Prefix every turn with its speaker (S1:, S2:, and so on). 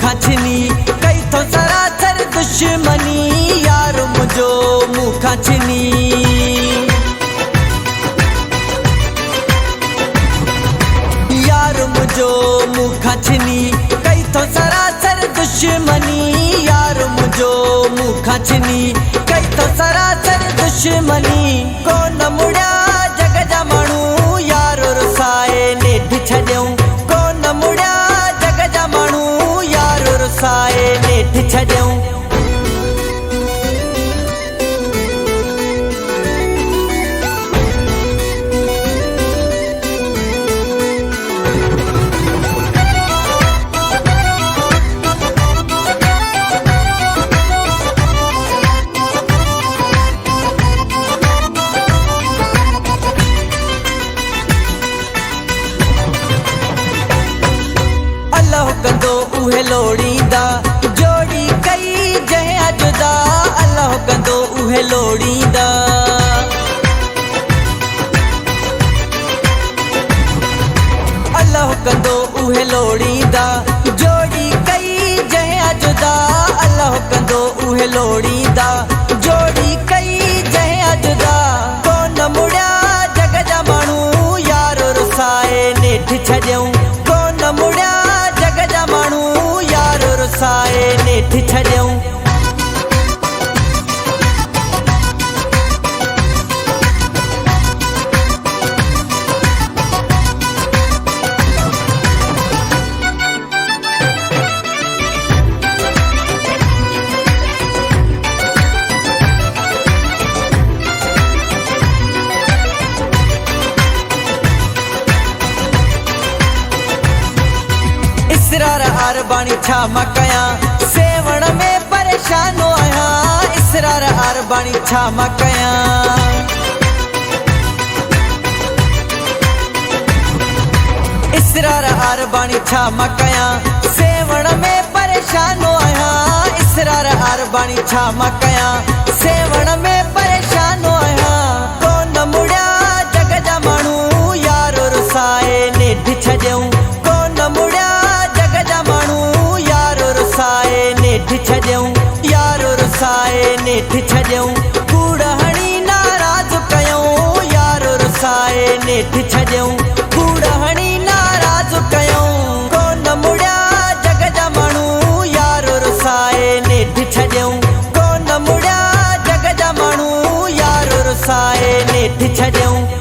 S1: मूंखां छिनी कई थो सरासर दुश्मनी यार मुंहिंजो मूंखां छिनी यार मुंहिंजो मूंखां छिनी कई थो सरासर दुश्मनी यार मुंहिंजो मूंखां छिनी कई थो सरासर दुश्मनी कोन मुड़िया जग जा माण्हू यार रुसाए नेठि छॾियऊं कोन मुड़िया जग जा माण्हू यार रुसाए नेठि छॾियऊं अल्लाह कंदो उहे लोड़ींदा जोड़ी कई जंहिं जुदा अल्लाह कंदो उहे लोड़ींदा अल्लाह कंदो उहे लोड़ींदा जोड़ी कई जंहिं जुदा अल्लाह कंदो उहे लोड़ींदा जोड़ी कई जंहिं जुदा कोन मुड़िया जग जा माण्हू यार रुसाए नेठि छॾियऊं कोन मुड़िया जग जा माण्हू यार रुसाए नेठि छॾियऊं इसरार आर बाणी छा मां कयां सेवण में परेशान आहियां इसरार आर बाणी छा मां कयां इसरार आर बाणी छा मां कयां सेवण में परेशान आहियां इसरार आर बाणी छा मां कयां सेवण में परेशान आहियां कोन मुड़िया जग जा माण्हू यार रुसाए नेठि छॾियऊं कोन मुड़िया जग जा माण्हू यार रुसाए नेठि छॾियऊं यार रुसाए नेठि छॾियऊं कूड़ हणी नाराज़ कयूं यार रुसाए नेठि छॾियऊं कूड़